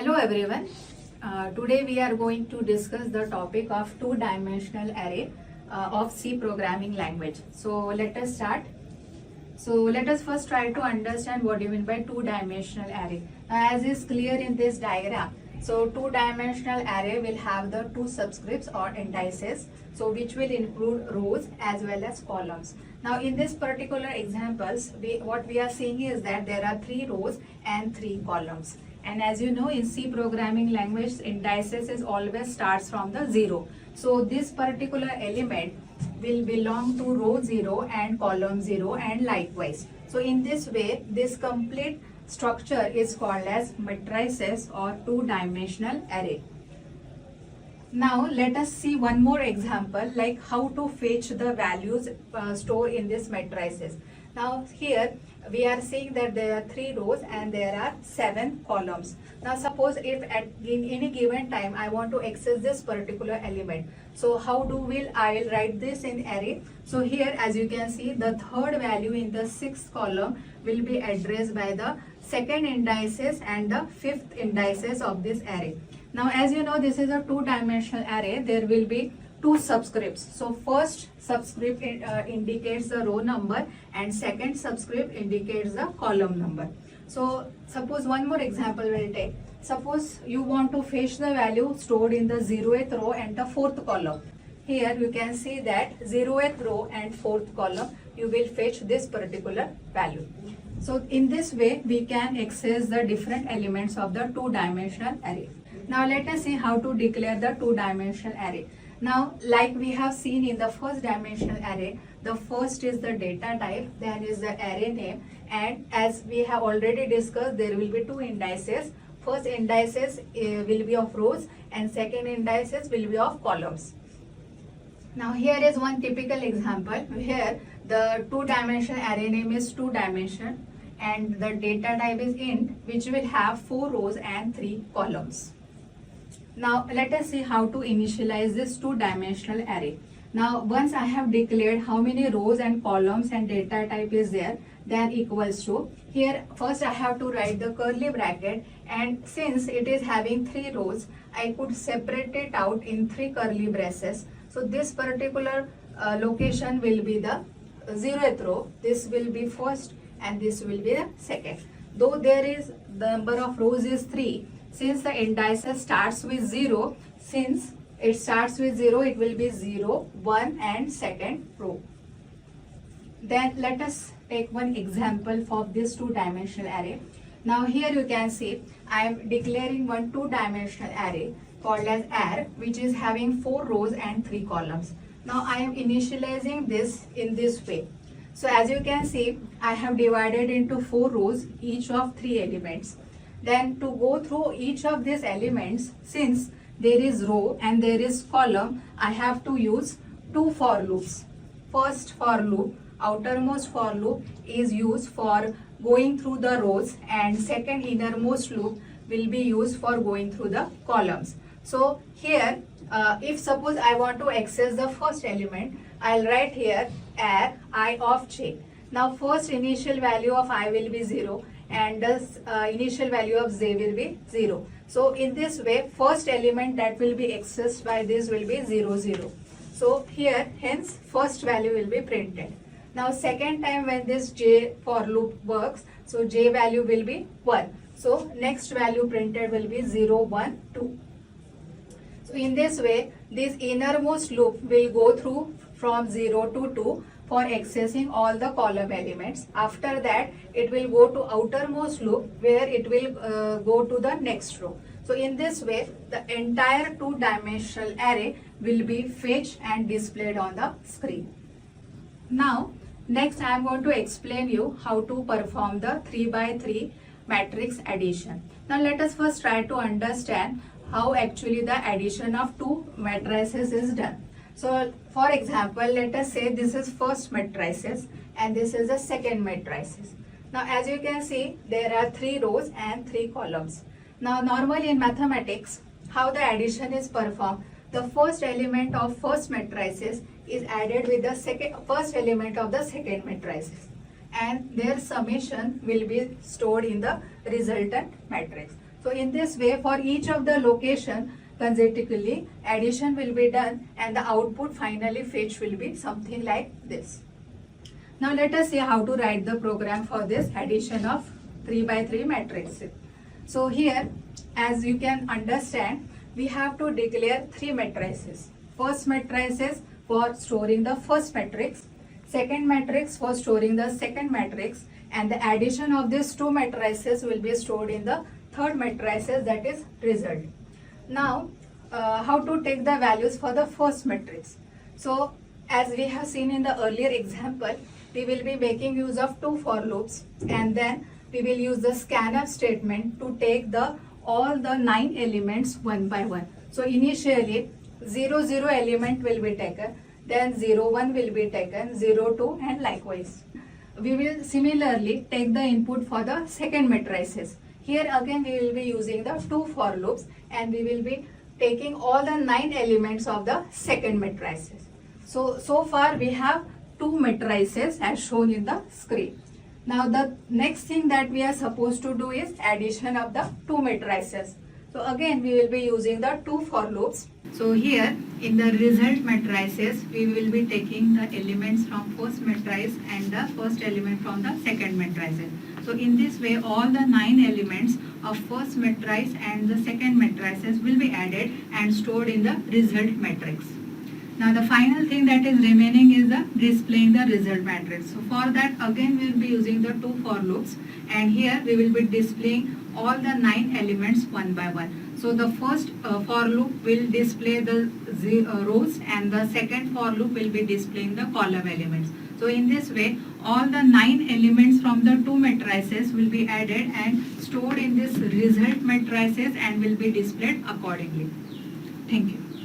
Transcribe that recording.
Hello everyone. Today we are going to discuss the topic of two-dimensional array of C programming language. So let us start. So let us first try to understand what you mean by two-dimensional array. As is clear in this diagram, so two-dimensional array will have the two subscripts or indices, so which will include rows as well as columns. Now in this particular examples, what we are seeing is that there are 3 rows and 3 columns. And as you know, in C programming language, indices is always starts from the 0. So this particular element will belong to row 0 and column 0 and likewise. So in this way, this complete structure is called as matrices or two-dimensional array. Now let us see one more example, like how to fetch the values stored in this matrices. Now here we are seeing that there are 3 rows and there are 7 columns. Now suppose if in any given time I want to access this particular element. So how I will write this in array. So here as you can see, the third value in the 6th column will be addressed by the second indices and the 5th indices of this array. Now as you know, this is a two-dimensional array. There will be 2 subscripts. So first subscript indicates the row number and second subscript indicates the column number. So suppose one more example we'll take. Suppose you want to fetch the value stored in the 0th row and the 4th column. Here you can see that 0th row and 4th column you will fetch this particular value. So in this way we can access the different elements of the two-dimensional array. Now let us see how to declare the two-dimensional array. Now, like we have seen in the first dimensional array, the first is the data type, then is the array name, and as we have already discussed, there will be 2 indices. First indices will be of rows and second indices will be of columns. Now here is one typical example. Here the two-dimensional array name is 2-dimension and the data type is int, which will have 4 rows and 3 columns. Now let us see how to initialize this two-dimensional array. Now once I have declared how many rows and columns and data type is there, then equals to, here first I have to write the curly bracket, and since it is having 3 rows, I could separate it out in 3 curly braces. So this particular location will be the 0th row, this will be first and this will be the second. Though there is the number of rows is 3, since the indices starts with 0, since it starts with 0, it will be 0, 1 and second row. Then let us take one example for this two-dimensional array. Now here you can see I am declaring one two-dimensional array called as arr, which is having 4 rows and 3 columns. Now I am initializing this in this way. So as you can see, I have divided into 4 rows, each of 3 elements. Then to go through each of these elements, since there is row and there is column, I have to use 2 for loops. First for loop, outermost for loop is used for going through the rows, and second innermost loop will be used for going through the columns. So here, if suppose I want to access the first element, I'll write here arr I of j. Now first initial value of I will be 0 and the initial value of j will be 0. So in this way, first element that will be accessed by this will be 0, 0. So here, hence first value will be printed. Now second time when this j for loop works, so j value will be 1. So next value printed will be 0, 1, 2. So in this way, this innermost loop will go through from 0 to 2 for accessing all the column elements. After that, it will go to outermost loop where it will go to the next row. So in this way, the entire two-dimensional array will be fetched and displayed on the screen. Now, next I am going to explain you how to perform the 3x3 matrix addition. Now let us first try to understand how actually the addition of 2 matrices is done. So for example, let us say this is first matrices and this is the second matrices. Now as you can see, there are 3 rows and 3 columns. Now normally in mathematics, how the addition is performed, the first element of first matrices is added with the first element of the second matrices, and their summation will be stored in the resultant matrix. So in this way, for each of the location consecutively, addition will be done and the output finally fetch will be something like this. Now let us see how to write the program for this addition of 3 by 3 matrices. So here, as you can understand, we have to declare 3 matrices. First matrices for storing the first matrix, second matrix for storing the second matrix, and the addition of these 2 matrices will be stored in the third matrices, that is result. Now, how to take the values for the first matrix? So, as we have seen in the earlier example, we will be making use of 2 for loops, and then we will use the scanf statement to take all the 9 elements one by one. So initially 0 0 element will be taken, then 0 1 will be taken, 0 2, and likewise. We will similarly take the input for the second matrices. Here again we will be using the 2 for loops, and we will be taking all the 9 elements of the second matrices. So far we have 2 matrices as shown in the screen. Now the next thing that we are supposed to do is addition of the 2 matrices. So again we will be using the 2 for loops. So here in the result matrices, we will be taking the elements from first matrice and the first element from the second matrices. So in this way, all the 9 elements of first matrice and the second matrices will be added and stored in the result matrix. Now the final thing that is remaining is the displaying the result matrix. So for that again we will be using the 2 for loops, and here we will be displaying all the 9 elements one by one. So the first for loop will display the rows, and the second for loop will be displaying the column elements. So in this way, all the 9 elements from the 2 matrices will be added and stored in this result matrices and will be displayed accordingly. Thank you.